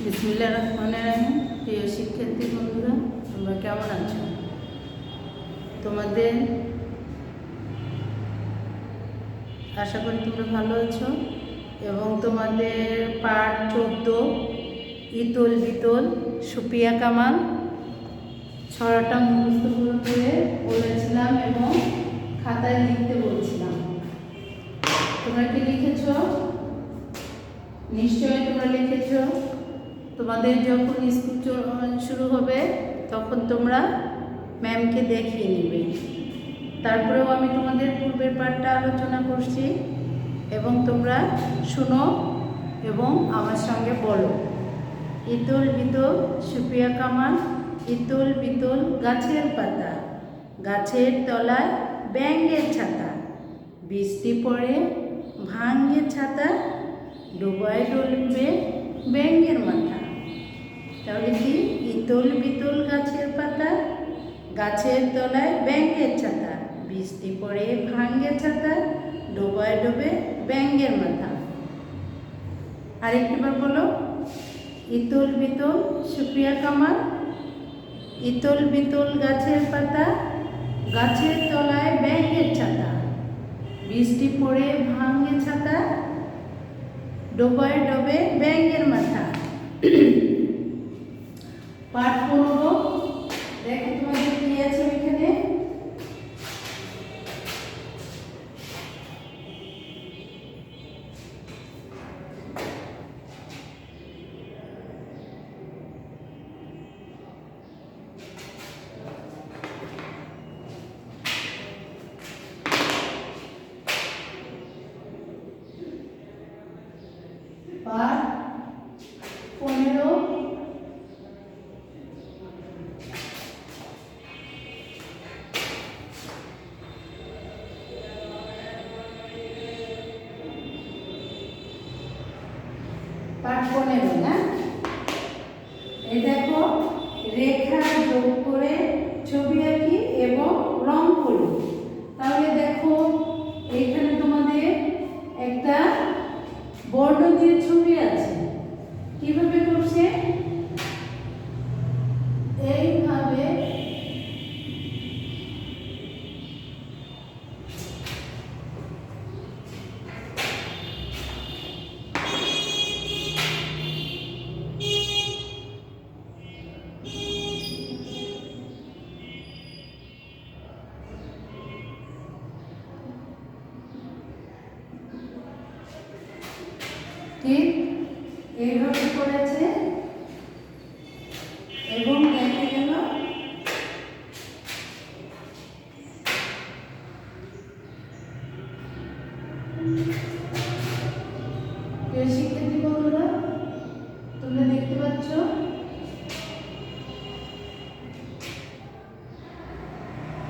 বিসমিল্লাহির রহমানির রহিম। প্রিয় শিক্ষার্থী বন্ধুরা, তোমরা কেমন আছো? তোমাদের আশা করি তোমরা ভালো আছো এবং তোমাদের পাঠ 14 ইতল বিতল সুপিয়া কামাল ছড়াটা মুখস্থ করতে বলেছিলাম এবং খাতায় লিখতে বলছিলাম। তোমরা কি লিখেছ? নিশ্চয়ই তোমরা লিখেছ। তোমাদের যখন স্কুল শুরু হবে তখন তোমরা ম্যামকে দেখিয়ে নেবে। তারপরেও আমি তোমাদের পূর্বের পাঠটা আলোচনা করছি এবং তোমরা শুনো এবং আমার সঙ্গে বলো। ইতল বিতল সুপিয়া কামাল, ইতল বিতল গাছের পাতা, গাছের তলায় ব্যাঙের ছাতা, বৃষ্টি পড়ে ভাঙে ছাতা, ডোবায় ডলবে ব্যাঙের মাথা। তাহলে কি? ইতল বিতল গাছের পাতা, গাছের তলায় ব্যাঙের ছাতা, বৃষ্টি পড়ে ভাঙে ছাতা, ডোবায় ডোবে ব্যাঙের মাথা। আরেকটিবার বলো। ইতল বিতল সুপ্রিয়া কামাল, ইতল বিতল গাছের পাতা, গাছের তলায় ব্যাঙের ছাতা, বৃষ্টি পড়ে ভাঙে ছাতা, ডোবায় ডোবে ব্যাঙের মাথা। পাঠ করব। দেখো তোমাদের কি আছে এখানে। পাঠ 15 পাঠ 15 না? এই দেখো, রেখা যোগ করে ছবি আঁকি এবং রং করি। তাহলে দেখো এখানে তোমাদের একটা বর্ণ দিয়ে ছবি আছে। কিভাবে করছে? এইভাবে ঠিক এইভাবে করেছে এবং দেখা গেল শিক্ষার্থী বন্ধুরা, তোমরা দেখতে পাচ্ছ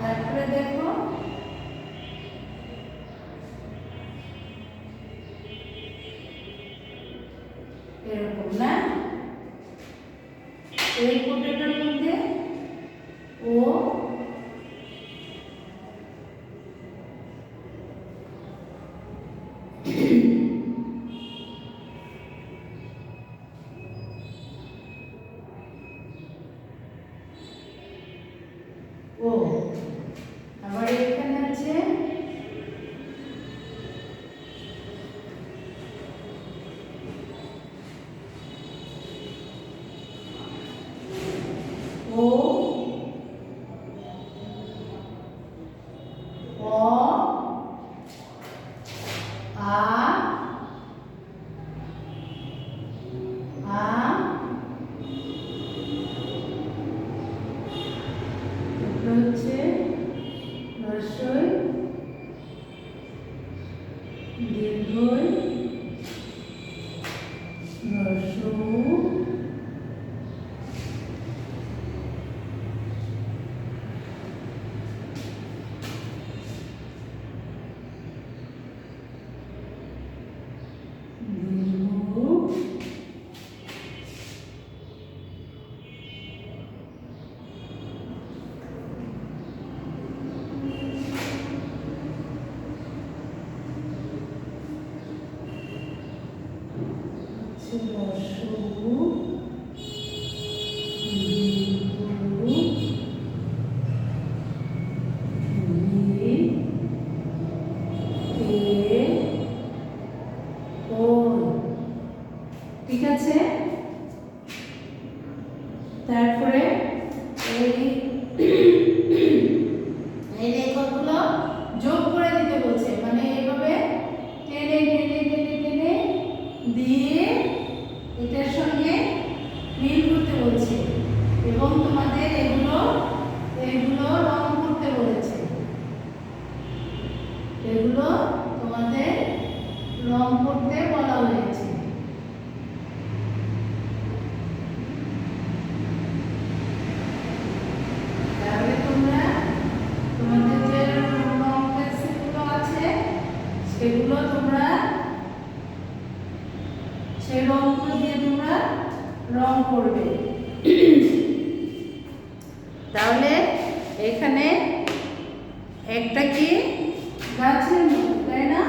তারপরে দেখো এরকম না? এই কোটাটার মধ্যে ও ও আবার এখানে আছে ও অ আ আ হচ্ছে রস্বই দীর্ঘই রস্যু রস্যু আছে। তারপরে এই লেখাগুলো যোগ করে দিতে বলছে, মানে এইভাবে টেনে টেনে টেনে টেনে দিয়ে এটার সঙ্গে মিল করতে বলছে এবং তোমাদের এগুলো রং করতে বলেছে। এগুলো তোমাদের রং করতে বলা হয়েছে। তাহলে তোমরা তোমাদের যে রং পেন্সিলগুলো আছে সেগুলো তোমরা সেই রংগুলো দিয়ে তোমরা রং করবে। তাহলে এখানে একটা কি গাছের মতো, তাই না?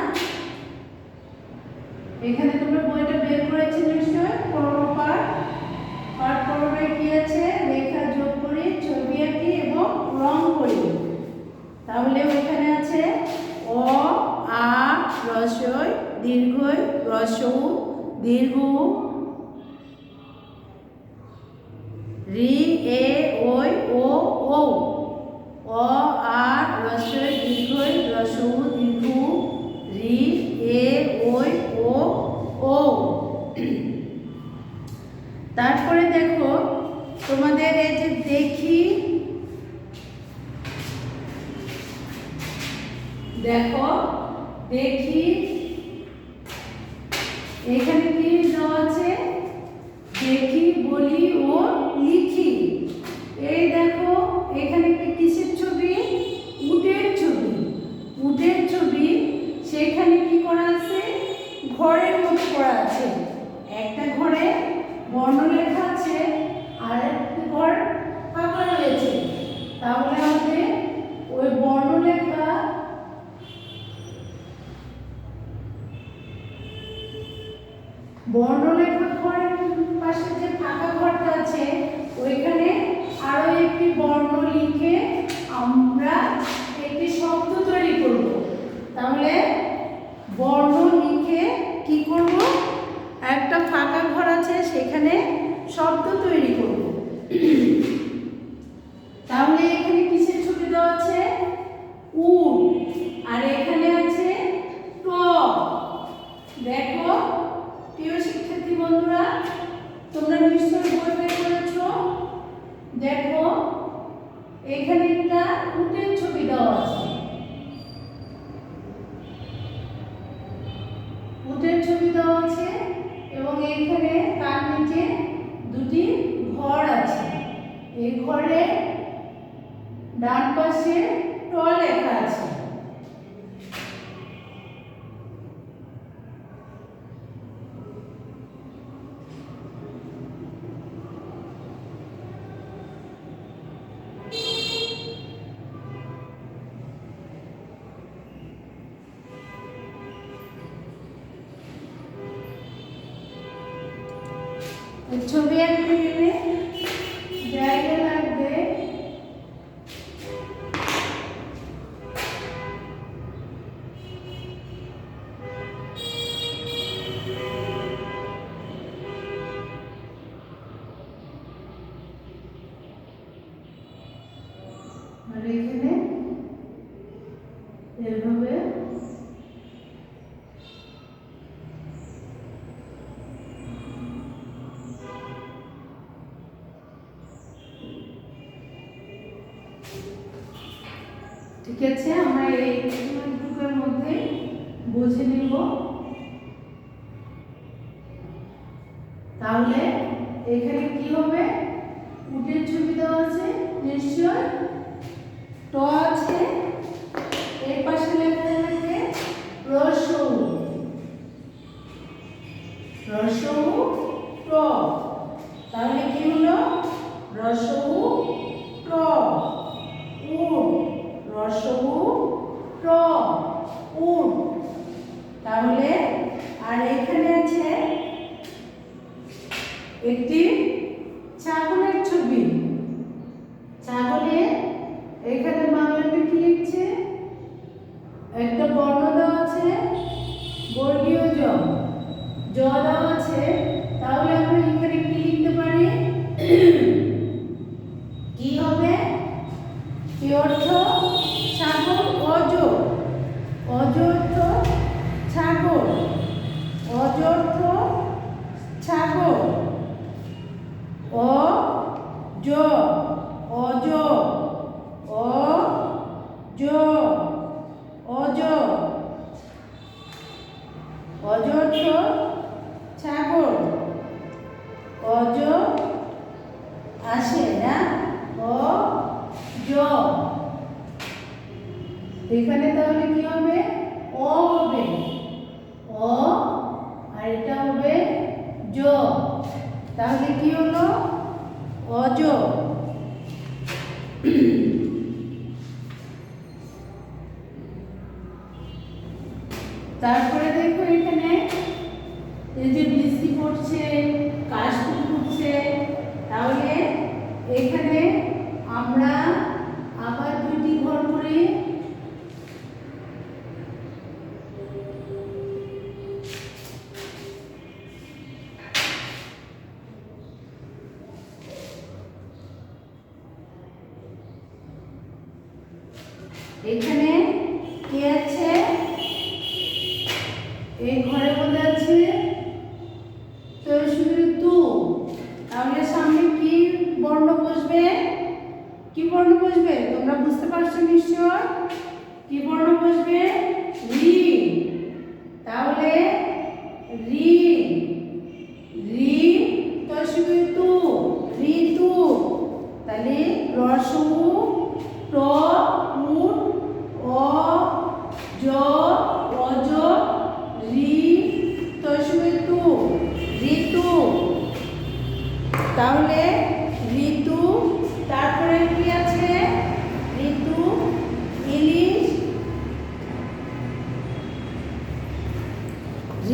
এখানে তোমরা বইটা বের করেছো নিশ্চয়। পার্ট পড়বে কি আছে, লেখা যোগ করি, ছবি আঁকি এবং রং করি। তাহলে ওইখানে আছে অ আ রস্বই দীর্ঘই রস্বউ দীর্ঘ রি এ ওই ও ও অ আ রস্বই দীর্ঘই রস্বউ দীর্ঘ রি এ ওই ও ও। তারপরে দেখো তোমাদের এই যে দেখি, দেখো দেখি এখানে কি দেওয়া আছে, দেখি বলি ও লিখি। এই দেখো এখানে একটা কিসের ছবি, উটের ছবি। উটের ছবি, সেখানে কি করা আছে, ঘরের মতো করা আছে। একটা ঘরে বর্ণ লেখা আছে আর একটা ঘর ফাঁকা রয়েছে। তাহলে আমাদের ওই বর্ণলেখা ঘরের পাশে যে ফাঁকা ঘরটা আছে ওইখানে আরো একটি বর্ণ লিখে আমরা একটি শব্দ তৈরি করব। তাহলে বর্ণ লিখে কি করব, একটা ফাঁকা ঘর আছে সেখানে শব্দ তৈরি করব। তাহলে এখানে কিসের ছবি দেওয়া আছে, উট, আর এখানে আছে ট। দেখো প্রিয় শিক্ষার্থী বন্ধুরা, তোমরা নিশ্চয়ই বই বের করেছো। দেখো এখানে একটা উটের ছবি দেওয়া আছে। উটের ছবি দেওয়া আছে এবং এইখানে তার নিচে দুটি ঘর আছে। এই ঘরে ডান পাশে ট লেখা আছে। ছবি আঁকতে গেলে জায়গা লাগবে। আর এখানে এভাবে ঠিক আছে, আমরা এইটুকুর মধ্যে বুঝে নিব। তাহলে এখানে কি হবে, উটের ছবি দেওয়া আছে নিশ্চয়, ট আছে, এর পাশে লেখা থাকবে রস্বউ, রস্বউ ট। তাহলে কি হলো, রস্বউ ট, উট, রস্বউ ট, উট। তাহলে আর এখানে আছে একটি ছাগলের ছবি। ছাগলের এখানে বাংলাতে কি লিখছে, একটা বর্ণ দেওয়া আছে বর্গীয় জ দেওয়া আছে। তাহলে জ অজ অ জ অজ অজ অর্থ ছাগল অজ আসে না অ জ এখানে তাহলে কি হবে অ হবে অ আর এটা হবে জ তাহলে কি হলো অজ তারপরে দেখো এখানে এই যে বৃষ্টি পড়ছে কাশফুল ফুটছে তাহলে এখানে আমরা আবার দুটি ঘর করে এখানে কি আছে এই ঘরের মধ্যে আছে তু তাহলে সামনে কি বর্ণ বসবে কি বর্ণ বসবে তোমরা বুঝতে পারছো নিশ্চয় কি বর্ণ বসবে রি তাহলে রি রি তু ঋতু তাহলে রসু ট উট অ জ অজ রি তু ঋতু তাহলে ঋতু তারপরে কি আছে ঋতু ইলিশ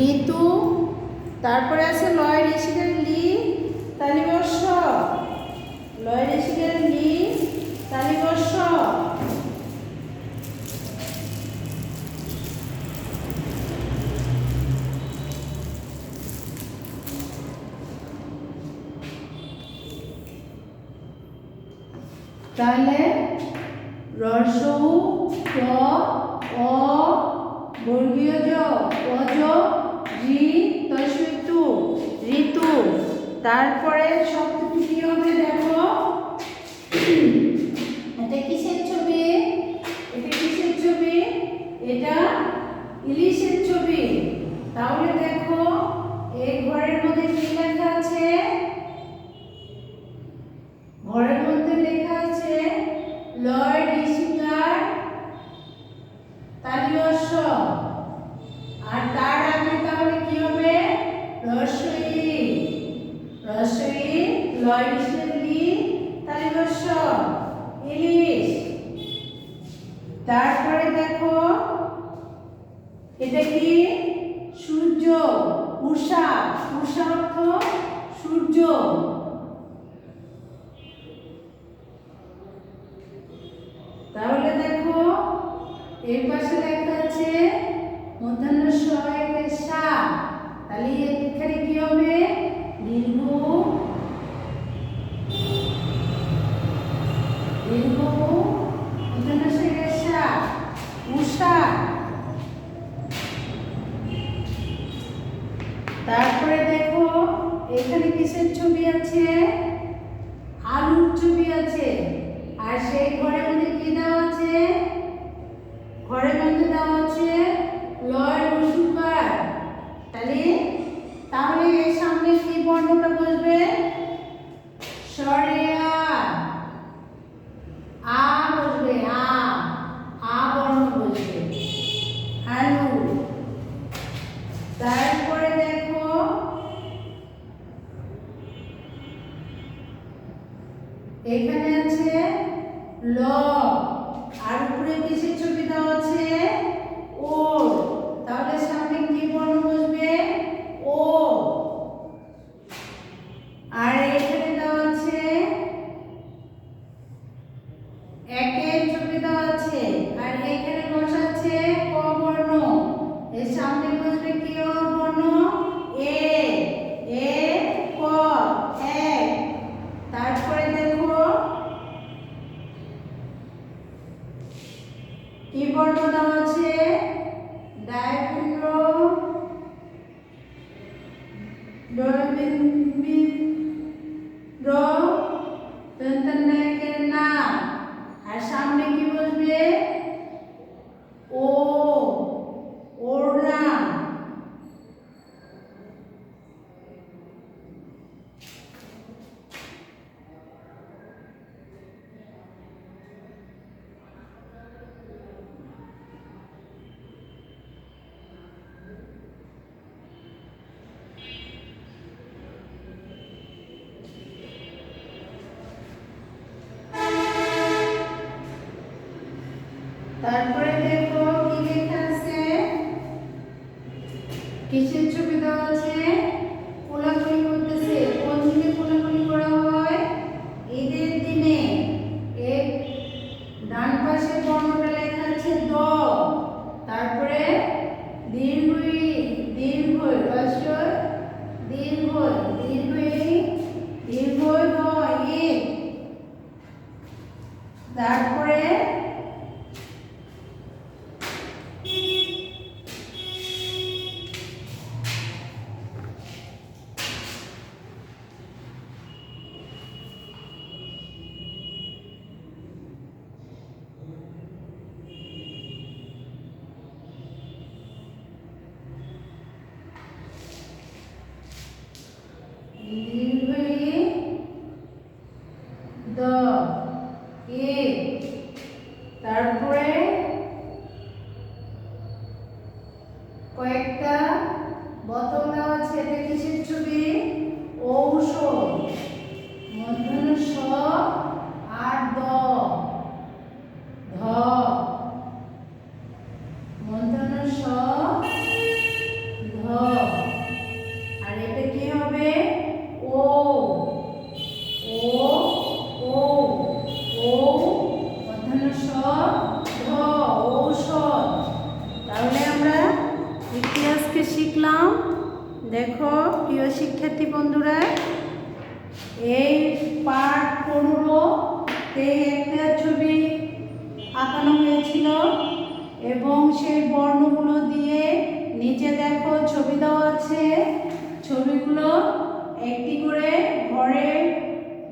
ঋতু তারপরে আছে লয় ঋষিকের লি তালিবর্ষ লয় ঋষিকের লি তালিবর্ষ তাহলে রসৌ ট অ বর্গীয় জ অজ রি তু ঋতু তারপরে শব্দটি কি হবে দেখো এটা কিসের ছবি এটা কিসের ছবি এটা ইলিশের ছবি তাহলে দেখো এই ঘরের মধ্যে কি লেখা আছে ঘরের মধ্যে লেখা আছে লয় ঋষিকার তালিবর্ষ আর তার আগে তাহলে কি হবে রসই রসই লয় ঋষিকের লি তালিবর্ষ ইলিশ তারপরে দেখো এটা কি সূর্য উষা উষা অর্থ সূর্য তাহলে দেখো এই পাশে লেখা আছে মধ্যাহ্ন সহায়কের সা তাহলে এখানে কি হবে দীর্ঘ দীর্ঘ মধ্যাহ্ন সহায়কের সা উষা তারপরে দেখো এখানে কিসের ছবি আছে আলুর ছবি আছে আর সেই ঘরের মধ্যে কি দেওয়া আছে ঘরের মধ্যে দেওয়া আছে লয় রসুকার তাহলে এর সামনে কি বর্ণটা বসবে সরেয়া আ বসবে আ বর্ণ বসবে আলু তারপরে দেখো এখানে আছে ল আর উপরে কিসের ছবি দেওয়া আছে ওর তাহলে সামনে কি বর্ণ বসবে ও আর এখানে দেওয়া আছে একের ছবি দেওয়া আছে আর এখানে বসাচ্ছে ক বর্ণ এর সামনে বসবে কি বর্ণ এ এ ক এক তারপরে দেখো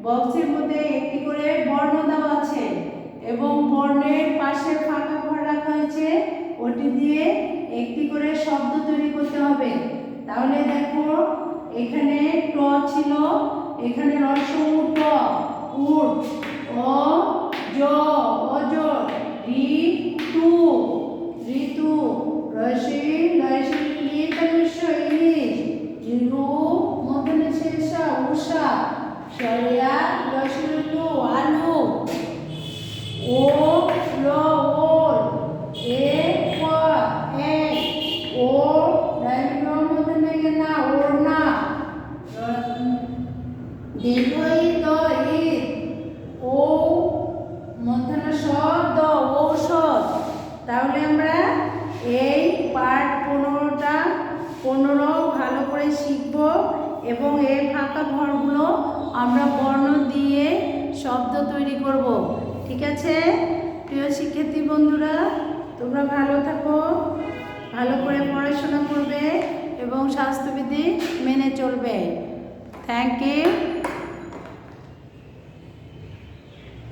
বক্সের মধ্যে একটি করে বর্ণ দেওয়া আছে এবং বর্ণের পাশে ফাঁকা ঘর রাখা হয়েছে, ওটি দিয়ে একটি করে শব্দ তৈরি করতে হবে। তাহলে দেখো এখানে ট ছিল, এখানে রস্বউ ট, উট, অ জ, অজর, ঋতু, ঋতু, রসি লসি লিতনুষ্য ইলিশ, ইরু মধ্যে শেষা উষা, শরিয়া লসলু আলু, ও ল ওল, এ ক এক, ও ডাইন মধ্যে না ওড়না, দীর্ঘ ই দ ঈদ, ও মধ্যাহ্ন স দ ঔষধ। তাহলে আমরা এই পাঠ 15 ভালো করে শিখব এবং এই ফাঁকা ঘরগুলো আমরা বর্ণ দিয়ে শব্দ তৈরি করব। ঠিক আছে প্রিয় শিক্ষার্থী বন্ধুরা, তোমরা ভালো থাকো, ভালো করে পড়াশোনা করবে এবং স্বাস্থ্যবিধি মেনে চলবে। Thank you.